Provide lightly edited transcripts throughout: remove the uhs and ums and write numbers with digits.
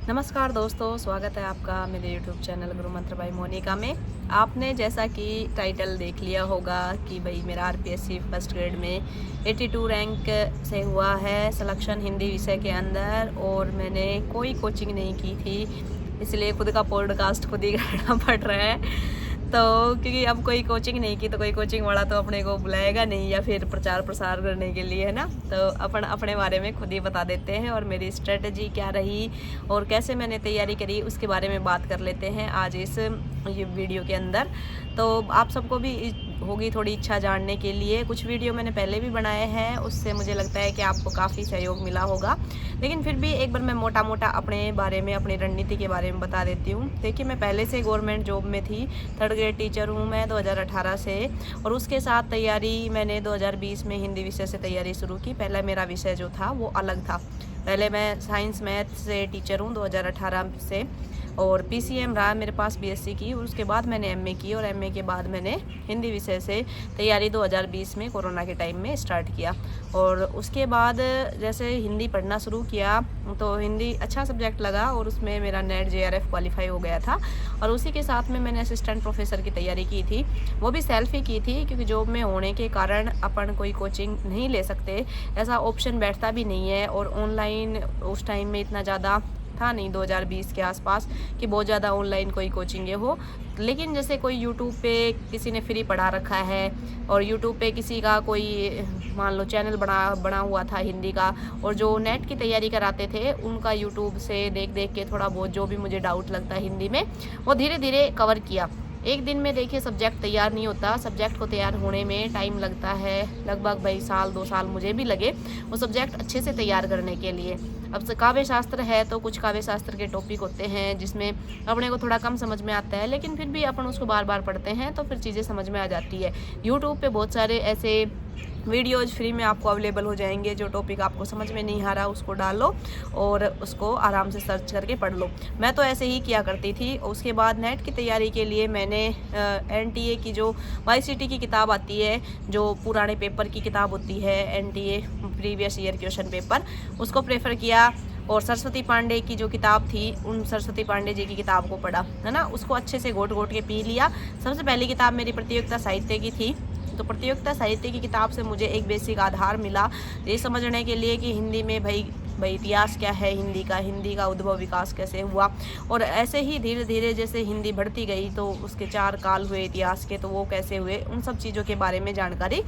नमस्कार दोस्तों, स्वागत है आपका मेरे YouTube चैनल गुरु मंत्र बाई मोनिका में। आपने जैसा कि टाइटल देख लिया होगा कि भाई मेरा आरपीएससी फर्स्ट ग्रेड में 82 रैंक से हुआ है सिलेक्शन हिंदी विषय के अंदर, और मैंने कोई कोचिंग नहीं की थी, इसलिए खुद का पॉडकास्ट खुद ही करना पड़ रहा है। तो क्योंकि अब कोई कोचिंग नहीं की तो कोई कोचिंग वाला तो अपने को बुलाएगा नहीं, या फिर प्रचार प्रसार करने के लिए, है ना। तो अपन अपने बारे में खुद ही बता देते हैं, और मेरी स्ट्रेटजी क्या रही और कैसे मैंने तैयारी करी उसके बारे में बात कर लेते हैं आज इस ये वीडियो के अंदर। तो आप सबको भी होगी थोड़ी इच्छा जानने के लिए। कुछ वीडियो मैंने पहले भी बनाए हैं, उससे मुझे लगता है कि आपको काफ़ी सहयोग मिला होगा, लेकिन फिर भी एक बार मैं मोटा मोटा अपने बारे में, अपनी रणनीति के बारे में बता देती हूँ। देखिए, मैं पहले से गवर्नमेंट जॉब में थी, थर्ड ग्रेड टीचर हूँ मैं 2018 से, और उसके साथ तैयारी मैंने 2020 में हिंदी विषय से तैयारी शुरू की। पहला मेरा विषय जो था वो अलग था, पहले मैं साइंस मैथ से टीचर हूँ 2018 से, और पीसीएम रहा मेरे पास बीएससी की, और उसके बाद मैंने एमए की, और एमए के बाद मैंने हिंदी विषय से तैयारी 2020 में कोरोना के टाइम में स्टार्ट किया। और उसके बाद जैसे हिंदी पढ़ना शुरू किया तो हिंदी अच्छा सब्जेक्ट लगा, और उसमें मेरा नेट जेआरएफ क्वालिफाई हो गया था। और उसी के साथ में मैंने असिस्टेंट प्रोफेसर की तैयारी की थी, वो भी सेल्फ ही की थी, क्योंकि जॉब में होने के कारण अपन कोई कोचिंग नहीं ले सकते, ऐसा ऑप्शन बैठता भी नहीं है। और ऑनलाइन उस टाइम में इतना ज़्यादा था नहीं 2020 के आसपास कि बहुत ज़्यादा ऑनलाइन कोई कोचिंग हो। लेकिन जैसे कोई यूट्यूब पे किसी ने फ्री पढ़ा रखा है, और यूट्यूब पे किसी का कोई मान लो चैनल बना हुआ था हिंदी का, और जो नेट की तैयारी कराते थे उनका यूट्यूब से देख देख के थोड़ा बहुत जो भी मुझे डाउट लगता है हिंदी में, वो धीरे धीरे कवर किया। एक दिन में देखिए सब्जेक्ट तैयार नहीं होता, सब्जेक्ट को तैयार होने में टाइम लगता है, लगभग भाई साल 2 साल मुझे भी लगे वो सब्जेक्ट अच्छे से तैयार करने के लिए। अब से काव्य शास्त्र है तो कुछ काव्य शास्त्र के टॉपिक होते हैं जिसमें अपने को थोड़ा कम समझ में आता है, लेकिन फिर भी अपन उसको बार बार पढ़ते हैं तो फिर चीज़ें समझ में आ जाती है। यूट्यूब पे बहुत सारे ऐसे वीडियोज फ्री में आपको अवेलेबल हो जाएंगे, जो टॉपिक आपको समझ में नहीं आ रहा उसको डालो और उसको आराम से सर्च करके पढ़ लो। मैं तो ऐसे ही किया करती थी। उसके बाद नेट की तैयारी के लिए मैंने एनटीए की जो वाईसीटी की किताब आती है, जो पुराने पेपर की किताब होती है, NTA previous year question paper, उसको प्रेफर किया। और सरस्वती पांडे की जो किताब थी, उन सरस्वती पांडे जी की किताब को पढ़ा, है ना, उसको अच्छे से घोट घोट के पी लिया। सबसे पहली किताब मेरी प्रतियोगिता साहित्य की थी, तो प्रतियोगिता साहित्य की किताब से मुझे एक बेसिक आधार मिला ये समझने के लिए कि हिंदी में भाई इतिहास क्या है, हिंदी का उद्भव विकास कैसे हुआ। और ऐसे ही धीरे धीरे जैसे हिंदी बढ़ती गई तो उसके 4 काल हुए इतिहास के, तो वो कैसे हुए, उन सब चीज़ों के बारे में जानकारी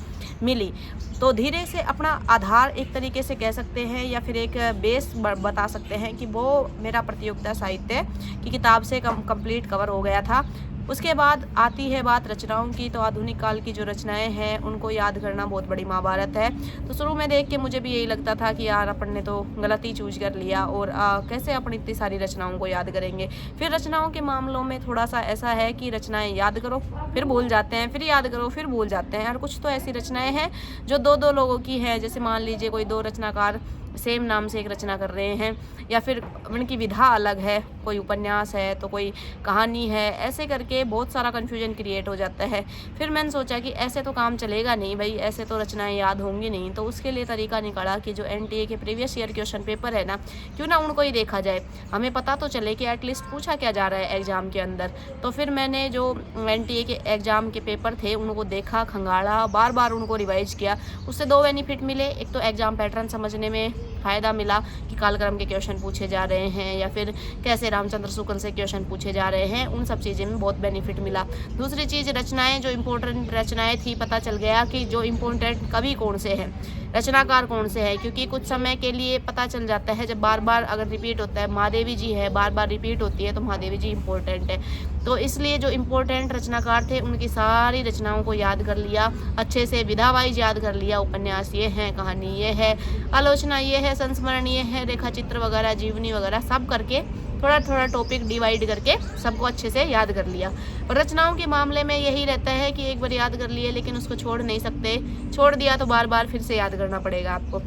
मिली। तो धीरे से अपना आधार एक तरीके से कह सकते हैं, या फिर एक बेस बता सकते हैं कि वो मेरा प्रतियोगिता साहित्य की किताब से कंप्लीट कवर हो गया था। उसके बाद आती है बात रचनाओं की, तो आधुनिक काल की जो रचनाएं हैं उनको याद करना बहुत बड़ी महाभारत है। तो शुरू में देख के मुझे भी यही लगता था कि यार अपन ने तो गलत ही चूज कर लिया, और कैसे अपन इतनी सारी रचनाओं को याद करेंगे। फिर रचनाओं के मामलों में थोड़ा सा ऐसा है कि रचनाएं याद करो फिर भूल जाते हैं, फिर याद करो फिर भूल जाते हैं। और कुछ तो ऐसी रचनाएं हैं जो 2-2 लोगों की हैं, जैसे मान लीजिए कोई 2 रचनाकार सेम नाम से एक रचना कर रहे हैं, या फिर उनकी विधा अलग है, कोई उपन्यास है तो कोई कहानी है, ऐसे करके बहुत सारा कन्फ्यूजन क्रिएट हो जाता है। फिर मैंने सोचा कि ऐसे तो काम चलेगा नहीं भाई, ऐसे तो रचनाएं याद होंगी नहीं। तो उसके लिए तरीका निकाला कि जो एनटीए के प्रीवियस ईयर क्वेश्चन पेपर है ना, क्यों ना उनको ही देखा जाए, हमें पता तो चले कि एटलीस्ट पूछा क्या जा रहा है एग्ज़ाम के अंदर। तो फिर मैंने जो एनटीए के एग्ज़ाम के पेपर थे उनको देखा, खंगाला, बार बार उनको रिवाइज किया। उससे 2 बेनिफिट मिले, एक तो एग्ज़ाम पैटर्न समझने में फ़ायदा मिला कि कालक्रम के क्वेश्चन पूछे जा रहे हैं, या फिर कैसे रामचंद्र शुक्ल से क्वेश्चन पूछे जा रहे हैं, उन सब चीज़ें में बहुत बेनिफिट मिला। दूसरी चीज़, रचनाएं जो इम्पोर्टेंट रचनाएं थी, पता चल गया कि जो इम्पोर्टेंट कवि कौन से हैं, रचनाकार कौन से हैं, क्योंकि कुछ समय के लिए पता चल जाता है जब बार बार अगर रिपीट होता है, महादेवी जी है बार बार रिपीट होती है तो महादेवी जी इम्पोर्टेंट है। तो इसलिए जो इम्पोर्टेंट रचनाकार थे उनकी सारी रचनाओं को याद कर लिया, अच्छे से विधा वाइज याद कर लिया। उपन्यास ये है, कहानी ये है, आलोचना ये है, संस्मरण ये है, रेखा चित्र वगैरह, जीवनी वगैरह, सब करके थोड़ा थोड़ा टॉपिक डिवाइड करके सबको अच्छे से याद कर लिया। और रचनाओं के मामले में यही रहता है कि एक बार याद कर लिए लेकिन उसको छोड़ नहीं सकते, छोड़ दिया तो बार बार फिर से याद करना पड़ेगा आपको।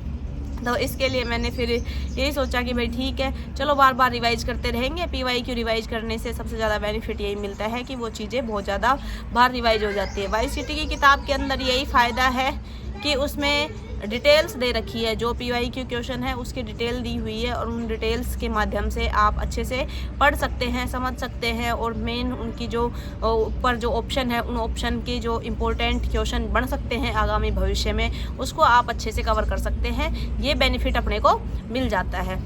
तो इसके लिए मैंने फिर यही सोचा कि भाई ठीक है, चलो बार बार रिवाइज करते रहेंगे। पीवाईक्यू रिवाइज करने से सबसे ज़्यादा बेनिफिट यही मिलता है कि वो चीज़ें बहुत ज़्यादा बार रिवाइज हो जाती है। वाईसीटी की किताब के अंदर यही फ़ायदा है कि उसमें डिटेल्स दे रखी है, जो PYQ क्वेश्चन है उसकी डिटेल दी हुई है और उन डिटेल्स के माध्यम से आप अच्छे से पढ़ सकते हैं, समझ सकते हैं और मेन उनकी जो ऊपर जो ऑप्शन है उन ऑप्शन के जो इम्पोर्टेंट क्वेश्चन बन सकते हैं आगामी भविष्य में, उसको आप अच्छे से कवर कर सकते हैं। ये बेनिफिट अपने को मिल जाता है।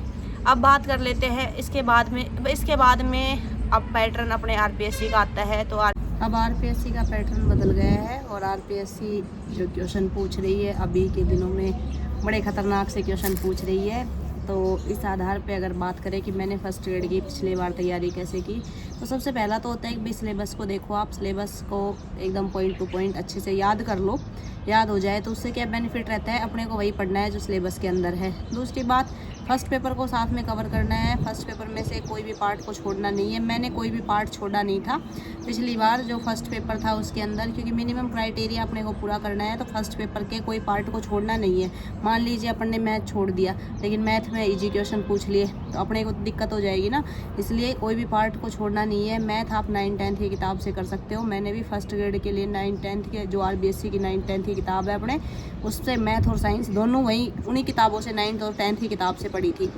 अब बात कर लेते हैं इसके बाद में अब पैटर्न अपने RPSC का आता है। तो अब RPSC का पैटर्न बदल गया है और RPSC जो क्वेश्चन पूछ रही है अभी के दिनों में बड़े ख़तरनाक से क्वेश्चन पूछ रही है। तो इस आधार पे अगर बात करें कि मैंने फर्स्ट ग्रेड की पिछली बार तैयारी कैसे की, तो सबसे पहला तो होता है कि भाई सिलेबस को देखो, आप सिलेबस को एकदम पॉइंट टू पॉइंट अच्छे से याद कर लो। याद हो जाए तो उससे क्या बेनिफिट रहता है, अपने को वही पढ़ना है जो सिलेबस के अंदर है। दूसरी बात, फर्स्ट पेपर को साथ में कवर करना है। फर्स्ट पेपर में से कोई भी पार्ट को छोड़ना नहीं है। मैंने कोई भी पार्ट छोड़ा नहीं था पिछली बार जो फर्स्ट पेपर था उसके अंदर, क्योंकि मिनिमम क्राइटेरिया अपने को पूरा करना है। तो फर्स्ट पेपर के कोई पार्ट को छोड़ना नहीं है। मान लीजिए अपन ने मैथ छोड़ दिया लेकिन मैथ में इजी क्वेश्चन पूछ लिए तो अपने को दिक्कत हो जाएगी ना, इसलिए कोई भी पार्ट को छोड़ना नहीं है। मैथ आप 9th-10th की किताब से कर सकते हो। मैंने भी फर्स्ट ग्रेड के लिए 9th-10th के जो RBSC की 9th-10th की किताब है अपने, उससे मैथ और साइंस दोनों वही उन्हीं किताबों से 9th और 10th की किताब से पढ़ी थी।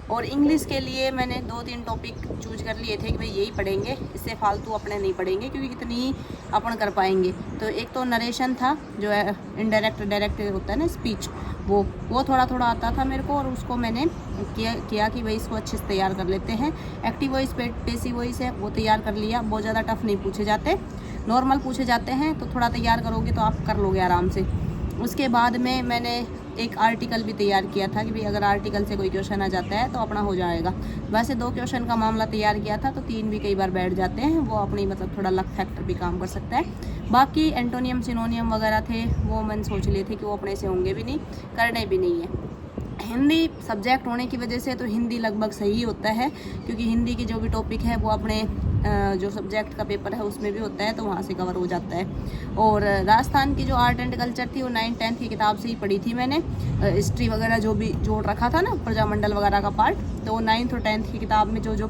और इंग्लिश के लिए मैंने 2-3 टॉपिक चूज कर लिए थे कि भाई यही पढ़ेंगे, इससे फालतू अपने नहीं पढ़ेंगे क्योंकि कितनी अपन कर पाएंगे। तो एक तो नरेशन था जो है इनडायरेक्ट डायरेक्ट होता है ना स्पीच, वो थोड़ा थोड़ा आता था मेरे को और उसको मैंने किया कि भाई इसको अच्छे से तैयार कर लेते हैं। एक्टिव वॉइस पैसिव वॉइस है वो तैयार कर लिया। बहुत ज़्यादा टफ नहीं पूछे जाते, नॉर्मल पूछे जाते हैं, तो थोड़ा तैयार करोगे तो आप कर लोगे आराम से। उसके बाद में मैंने एक आर्टिकल भी तैयार किया था कि भाई अगर आर्टिकल से कोई क्वेश्चन आ जाता है तो अपना हो जाएगा। वैसे 2 क्वेश्चन का मामला तैयार किया था तो 3 भी कई बार बैठ जाते हैं, वो अपनी मतलब थोड़ा लक फैक्टर भी काम कर सकता है। बाकी एंटोनियम सिनोनियम वगैरह थे वो मैंने सोच लिए थे कि वो अपने से होंगे भी नहीं, करने भी नहीं है। हिंदी सब्जेक्ट होने की वजह से तो हिंदी लगभग सही होता है, क्योंकि हिंदी की जो भी टॉपिक है वो अपने जो सब्जेक्ट का पेपर है उसमें भी होता है तो वहाँ से कवर हो जाता है। और राजस्थान की जो आर्ट एंड कल्चर थी वो 9th-10th की किताब से ही पढ़ी थी मैंने। हिस्ट्री वगैरह जो भी जोड़ रखा था ना प्रजामंडल वगैरह का पार्ट, तो वो 9th और 10th की किताब में जो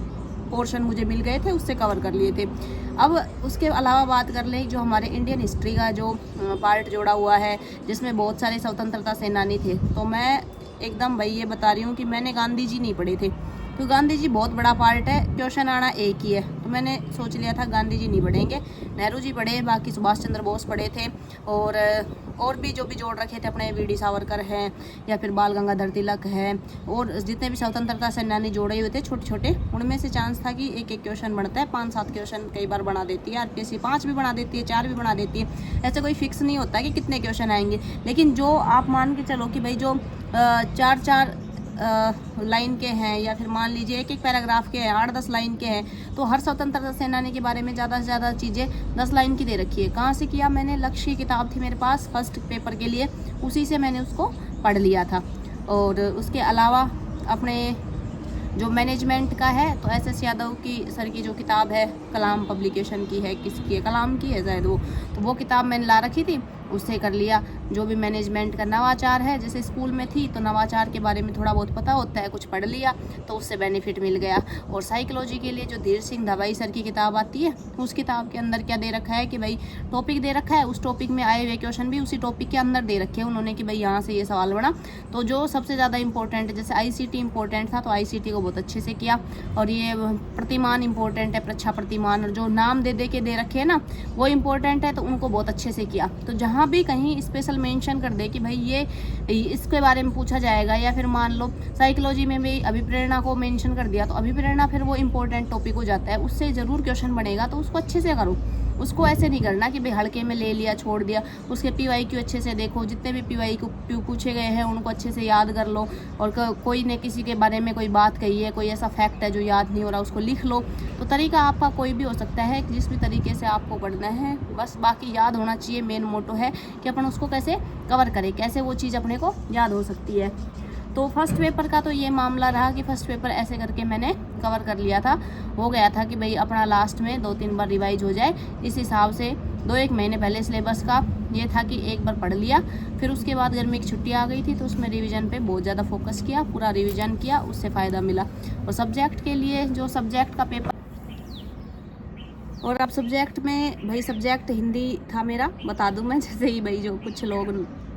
पोर्शन मुझे मिल गए थे उससे कवर कर लिए थे। अब उसके अलावा बात कर लें जो हमारे इंडियन हिस्ट्री का जो पार्ट जोड़ा हुआ है जिसमें बहुत सारे स्वतंत्रता सेनानी थे, तो मैं एकदम भाई ये बता रही हूँ कि मैंने गांधी जी नहीं पढ़े थे, तो गांधी जी बहुत बड़ा पार्ट है, क्वेश्चन आना एक ही है, तो मैंने सोच लिया था गांधी जी नहीं पढ़ेंगे। नेहरू जी पढ़े, बाकी सुभाष चंद्र बोस पढ़े थे और भी जो भी जोड़ रखे थे अपने VD सावरकर हैं या फिर बाल गंगाधर तिलक है और जितने भी स्वतंत्रता सेनानी जोड़े हुए थे छोटे छोटे, उनमें से चांस था कि एक एक क्वेश्चन बनता है। 5-7 क्वेश्चन कई बार बना देती है RPSC, 5 भी बना देती है, 4 भी बना देती है। ऐसे कोई फिक्स नहीं होता कि कितने क्वेश्चन आएंगे, लेकिन जो आप मान के चलो कि भाई जो 4-4 लाइन के हैं या फिर मान लीजिए एक एक पैराग्राफ के हैं, 8-10 लाइन के हैं, तो हर स्वतंत्रता सेनानी के बारे में ज़्यादा से ज़्यादा चीज़ें 10 लाइन की दे रखी है। कहाँ से किया मैंने, लक्ष्य किताब थी मेरे पास फर्स्ट पेपर के लिए, उसी से मैंने उसको पढ़ लिया था। और उसके अलावा अपने जो मैनेजमेंट का है तो SS यादव की सर की जो किताब है, कलाम पब्लिकेशन की है, किसकी है, कलाम की है शायद वो किताब मैंने ला रखी थी, उससे कर लिया। जो भी मैनेजमेंट का नवाचार है, जैसे स्कूल में थी तो नवाचार के बारे में थोड़ा बहुत पता होता है, कुछ पढ़ लिया तो उससे बेनिफिट मिल गया। और साइकोलॉजी के लिए जो धीर सिंह दवाई सर की किताब आती है, उस किताब के अंदर क्या दे रखा है कि भाई टॉपिक दे रखा है, उस टॉपिक में आए हुए क्वेश्चन भी उसी टॉपिक के अंदर दे रखे हैं उन्होंने कि भाई यहाँ से ये सवाल बना। तो जो सबसे ज़्यादा इंपॉर्टेंट है, जैसे ICT इंपॉर्टेंट था तो ICT को बहुत अच्छे से किया। और ये प्रतिमान इंपॉर्टेंट है, परीक्षा प्रतिमान, और जो नाम दे के रखे हैं ना वो इंपॉर्टेंट है, तो उनको बहुत अच्छे से किया। तो जहाँ भी कहीं स्पेशल मेंशन कर दे कि भाई ये इसके बारे में पूछा जाएगा, या फिर मान लो साइकोलॉजी में भी अभिप्रेरणा को मेंशन कर दिया, तो अभिप्रेरणा फिर वो इंपॉर्टेंट टॉपिक हो जाता है, उससे ज़रूर क्वेश्चन बनेगा, तो उसको अच्छे से करो। उसको ऐसे नहीं करना कि भाई हल्के में ले लिया छोड़ दिया। उसके PYQ अच्छे से देखो, जितने भी PYQ पूछे गए हैं उनको अच्छे से याद कर लो। और कोई ने किसी के बारे में कोई बात कही है, कोई ऐसा फैक्ट है जो याद नहीं हो रहा, उसको लिख लो। तो तरीका आपका कोई भी हो सकता है, जिस भी तरीके से आपको पढ़ना है, बस बाकी याद होना चाहिए। मेन मोटो है कि अपन उसको कैसे कवर करें, कैसे वो चीज़ अपने को याद हो सकती है। तो फर्स्ट पेपर का तो ये मामला रहा कि फर्स्ट पेपर ऐसे करके मैंने कवर कर लिया था। हो गया था कि भाई अपना लास्ट में 2-3 बार रिवाइज हो जाए, इस हिसाब से 2-1 महीने पहले सिलेबस का ये था कि एक बार पढ़ लिया। फिर उसके बाद गर्मी की छुट्टी आ गई थी तो उसमें रिवीजन पे बहुत ज़्यादा फोकस किया, पूरा रिवीजन किया, उससे फ़ायदा मिला। और सब्जेक्ट के लिए जो सब्जेक्ट का पेपर, और अब सब्जेक्ट में भाई सब्जेक्ट हिंदी था मेरा, बता दूं मैं, जैसे ही भाई जो कुछ लोग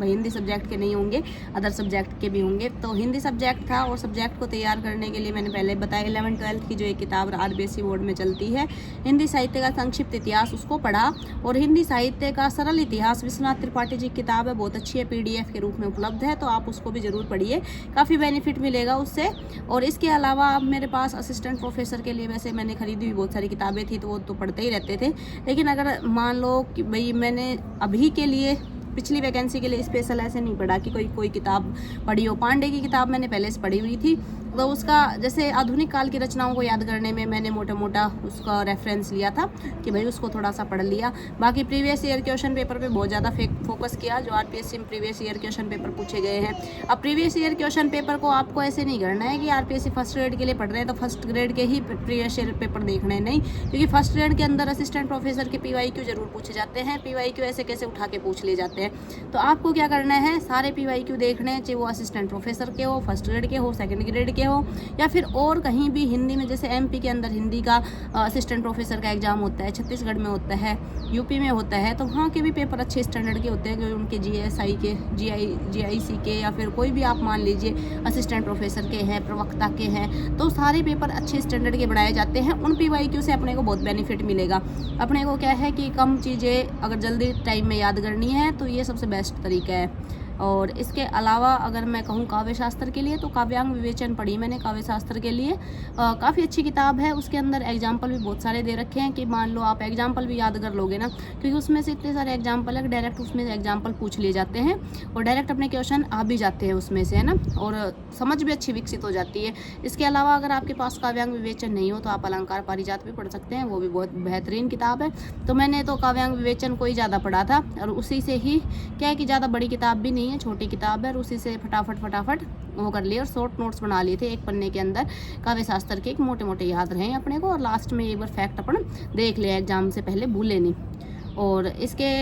भाई हिंदी सब्जेक्ट के नहीं होंगे, अदर सब्जेक्ट के भी होंगे। तो हिंदी सब्जेक्ट था और सब्जेक्ट को तैयार करने के लिए मैंने पहले बताया 11th-12th की जो एक किताब RBSE बोर्ड में चलती है, हिंदी साहित्य का संक्षिप्त इतिहास, उसको पढ़ा। और हिंदी साहित्य का सरल इतिहास विश्वनाथ त्रिपाठी जी की किताब है, बहुत अच्छी है, PDF के रूप में उपलब्ध है, तो आप उसको भी ज़रूर पढ़िए, काफ़ी बेनिफिट मिलेगा उससे। और इसके अलावा अब मेरे पास असिस्टेंट प्रोफेसर के लिए वैसे मैंने खरीदी हुई बहुत सारी किताबें थी, तो वो तो पढ़ते ही रहते थे। लेकिन अगर मान लो कि भाई मैंने अभी के लिए पिछली वैकेंसी के लिए स्पेशल ऐसे नहीं पढ़ा कि कोई किताब पढ़ी हो। पांडे की किताब मैंने पहले से पढ़ी हुई थी, तो उसका जैसे आधुनिक काल की रचनाओं को याद करने में मैंने मोटा मोटा उसका रेफरेंस लिया था कि भाई उसको थोड़ा सा पढ़ लिया। बाकी प्रीवियस ईयर क्वेश्चन पेपर पे बहुत ज़्यादा फोकस किया, जो RPSC में प्रीवियस ईयर क्वेश्चन पेपर पूछे गए हैं। अब प्रीवियस ईयर क्वेश्चन पेपर को आपको ऐसे नहीं करना है कि RPSC फर्स्ट ग्रेड के लिए पढ़ रहे हैं तो फर्स्ट ग्रेड के ही प्रीवियस ईयर पेपर देखने हैं, नहीं, क्योंकि फर्स्ट ग्रेड के अंदर असिस्टेंट प्रोफेसर के PYQ जरूर पूछे जाते हैं। PYQ ऐसे कैसे उठा के पूछ लिए जाते हैं। तो आपको क्या करना है, सारे PYQ देखने हैं, चाहे वो असिस्टेंट प्रोफेसर के हो, फर्स्ट ग्रेड के हो, सेकंड ग्रेड के हो, या फिर और कहीं भी हिंदी में। जैसे MP के अंदर हिंदी का असिस्टेंट प्रोफेसर का एग्जाम होता है, छत्तीसगढ़ में होता है, UP में होता है, तो वहाँ के भी पेपर अच्छे स्टैंडर्ड के होते हैं, जो उनके GSI के, GIC के, या फिर कोई भी आप मान लीजिए असिस्टेंट प्रोफेसर के हैं, प्रवक्ता के हैं, तो सारे पेपर अच्छे स्टैंडर्ड के बनाए जाते हैं। उन PYQ से अपने को बहुत बेनिफिट मिलेगा। अपने को क्या है कि कम चीज़ें अगर जल्दी टाइम में याद करनी है तो ये सबसे बेस्ट तरीका है। और इसके अलावा अगर मैं कहूँ काव्य शास्त्र के लिए, तो काव्यांग विवेचन पढ़ी मैंने काव्य शास्त्र के लिए, काफ़ी अच्छी किताब है। उसके अंदर एग्जाम्पल भी बहुत सारे दे रखे हैं कि मान लो आप एग्जाम्पल भी याद कर लोगे ना, क्योंकि उसमें से इतने सारे एग्जाम्पल है, डायरेक्ट उसमें से एग्जाम्पल पूछ लिए जाते हैं और डायरेक्ट अपने क्वेश्चन आ भी जाते हैं उसमें से, है ना, और समझ भी अच्छी विकसित हो जाती है। इसके अलावा अगर आपके पास काव्यांग विवेचन नहीं हो तो आप अलंकार पारिजात भी पढ़ सकते हैं, वो भी बहुत बेहतरीन किताब है। तो मैंने तो काव्यांग विवेचन को ही ज़्यादा पढ़ा था, और उसी से ही क्या है कि ज़्यादा बड़ी किताब भी नहीं है, छोटी किताब है, और उसी से फटाफट वो कर लिए और शॉर्ट नोट्स बना लिए थे एक पन्ने के अंदर काव्य शास्त्र के, एक मोटे मोटे याद रहे अपने को, और लास्ट में एक बार फैक्ट अपन देख लिया एग्जाम से पहले, भूले नहीं। और इसके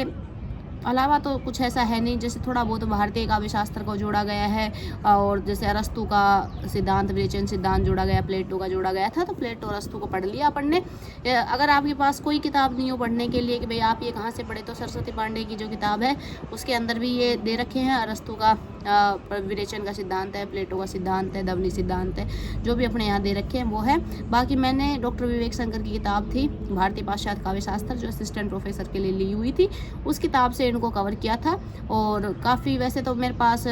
अलावा तो कुछ ऐसा है नहीं, जैसे थोड़ा बहुत भारतीय काव्य शास्त्र को जोड़ा गया है, और जैसे अरस्तु का सिद्धांत, विवेचन सिद्धांत जोड़ा गया, प्लेटो का जोड़ा गया था, तो प्लेटो और अरस्तु को पढ़ लिया अपन ने। अगर आपके पास कोई किताब नहीं हो पढ़ने के लिए कि भाई आप ये कहाँ से पढ़े, तो सरस्वती पांडे की जो किताब है उसके अंदर भी ये दे रखे हैं, अरस्तु का विवेचन का सिद्धांत है, प्लेटो का सिद्धांत है, ध्वनि सिद्धांत है, जो भी अपने यहाँ दे रखे हैं वो है। बाकी मैंने डॉक्टर विवेक शंकर की किताब थी भारतीय पाश्चात्य काव्य शास्त्र, जो असिस्टेंट प्रोफेसर के लिए ली हुई थी, उस किताब से इनको कवर किया था। और काफ़ी वैसे तो मेरे पास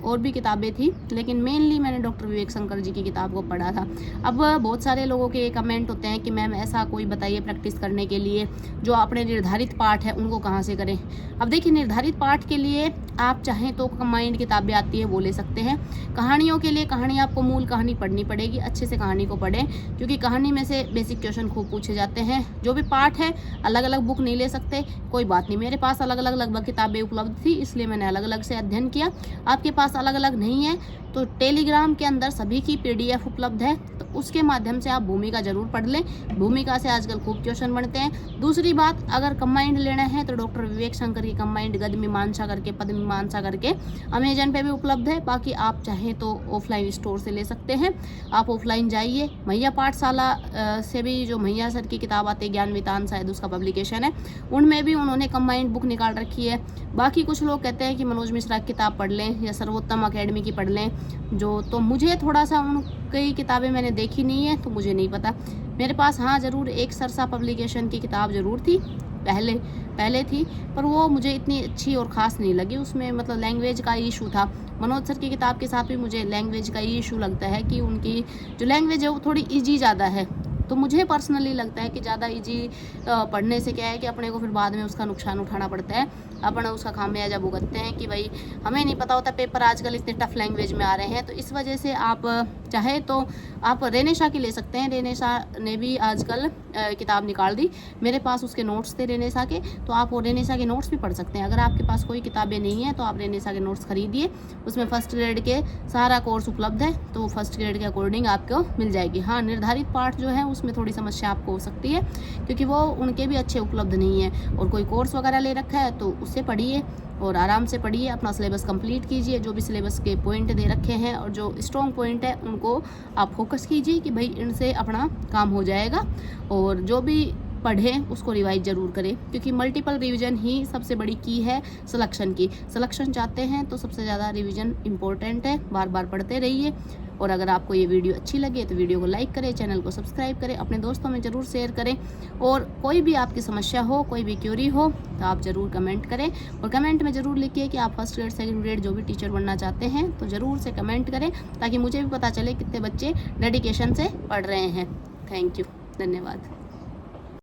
और भी किताबें थी, लेकिन मेनली मैंने डॉक्टर विवेक शंकर जी की किताब को पढ़ा था। अब बहुत सारे लोगों के कमेंट होते हैं कि मैम ऐसा कोई बताइए प्रैक्टिस करने के लिए जो अपने निर्धारित पाठ है उनको कहाँ से करें। अब देखिए, निर्धारित पाठ के लिए आप चाहें तो कंबाइंड किताबें आती है वो ले सकते हैं। कहानियों के लिए कहानी आपको मूल कहानी पढ़नी पड़ेगी, अच्छे से कहानी को पढ़ें, क्योंकि कहानी में से बेसिक क्वेश्चन खूब पूछे जाते हैं। जो भी पाठ है अलग अलग बुक नहीं ले सकते, कोई बात नहीं, मेरे पास अलग अलग लगभग किताबें उपलब्ध थी, इसलिए मैंने अलग अलग से अध्ययन किया। आपके पास अलग अलग नहीं है तो टेलीग्राम के अंदर सभी की PDF उपलब्ध है, तो उसके माध्यम से आप भूमिका जरूर पढ़ लें। भूमिका से आजकल खूब क्वेश्चन बनते हैं। दूसरी बात, अगर कंबाइंड लेना है तो डॉक्टर विवेक शंकर की कंबाइंड गद्य मीमांसा करके, पद मीमांसा करके अमेजन पे भी उपलब्ध है। बाकी आप चाहें तो ऑफलाइन स्टोर से ले सकते हैं। आप ऑफलाइन जाइए, मैया पाठशाला से भी जो मैया सर की किताब आती है, ज्ञान वितान शायद उसका पब्लिकेशन है, उनमें भी उन्होंने कंबाइंड बुक निकाल रखी है। बाकी कुछ लोग कहते हैं कि मनोज मिश्रा की किताब पढ़ लें या सर्वोत्तम अकेडमी की पढ़ लें, जो तो मुझे थोड़ा सा उनकी किताबें मैंने देखी नहीं है तो मुझे नहीं पता। मेरे पास हाँ ज़रूर एक सरसा पब्लिकेशन की किताब ज़रूर थी, पहले थी, पर वो मुझे इतनी अच्छी और ख़ास नहीं लगी। उसमें मतलब लैंग्वेज का इशू था। मनोज सर की किताब के साथ भी मुझे लैंग्वेज का इशू लगता है कि उनकी जो लैंग्वेज है वो थोड़ी ईजी ज़्यादा है। तो मुझे पर्सनली लगता है कि ज़्यादा ईजी पढ़ने से क्या है कि अपने को फिर बाद में उसका नुकसान उठाना पड़ता है, अपन उसका खामियाजा भुगतते हैं कि भाई हमें नहीं पता होता, पेपर आजकल इतने टफ लैंग्वेज में आ रहे हैं। तो इस वजह से आप चाहे तो आप रेनेशा की ले सकते हैं। रेनेशा ने भी आजकल किताब निकाल दी, मेरे पास उसके नोट्स थे रेनेशा के, तो आप वो रेनेशा के नोट्स भी पढ़ सकते हैं। अगर आपके पास कोई किताबें नहीं है तो आप रेनेशा के नोट्स खरीदिए, उसमें फर्स्ट ग्रेड के सारा कोर्स उपलब्ध है, तो फर्स्ट ग्रेड के अकॉर्डिंग आपको मिल जाएगी। हाँ, निर्धारित पाठ जो है उसमें थोड़ी समस्या आपको हो सकती है, क्योंकि वो उनके भी अच्छे उपलब्ध नहीं है, और कोई कोर्स वगैरह ले रखा है तो उससे पढ़िए और आराम से पढ़िए, अपना सिलेबस कंप्लीट कीजिए। जो भी सिलेबस के पॉइंट दे रखे हैं और जो स्ट्रॉन्ग पॉइंट है उनको आप फोकस कीजिए कि भाई इनसे अपना काम हो जाएगा। और जो भी पढ़ें, उसको रिवाइज ज़रूर करें, क्योंकि मल्टीपल रिवीजन ही सबसे बड़ी की है सिलेक्शन की। सिलेक्शन चाहते हैं तो सबसे ज़्यादा रिवीजन इम्पोर्टेंट है, बार बार पढ़ते रहिए। और अगर आपको ये वीडियो अच्छी लगे तो वीडियो को लाइक करें, चैनल को सब्सक्राइब करें, अपने दोस्तों में ज़रूर शेयर करें। और कोई भी आपकी समस्या हो, कोई भी क्यूरी हो तो आप ज़रूर कमेंट करें, और कमेंट में ज़रूर लिखिए कि आप फर्स्ट ग्रेड, सेकंड ग्रेड जो भी टीचर बनना चाहते हैं तो ज़रूर से कमेंट करें, ताकि मुझे भी पता चले कितने बच्चे डेडिकेशन से पढ़ रहे हैं। थैंक यू, धन्यवाद।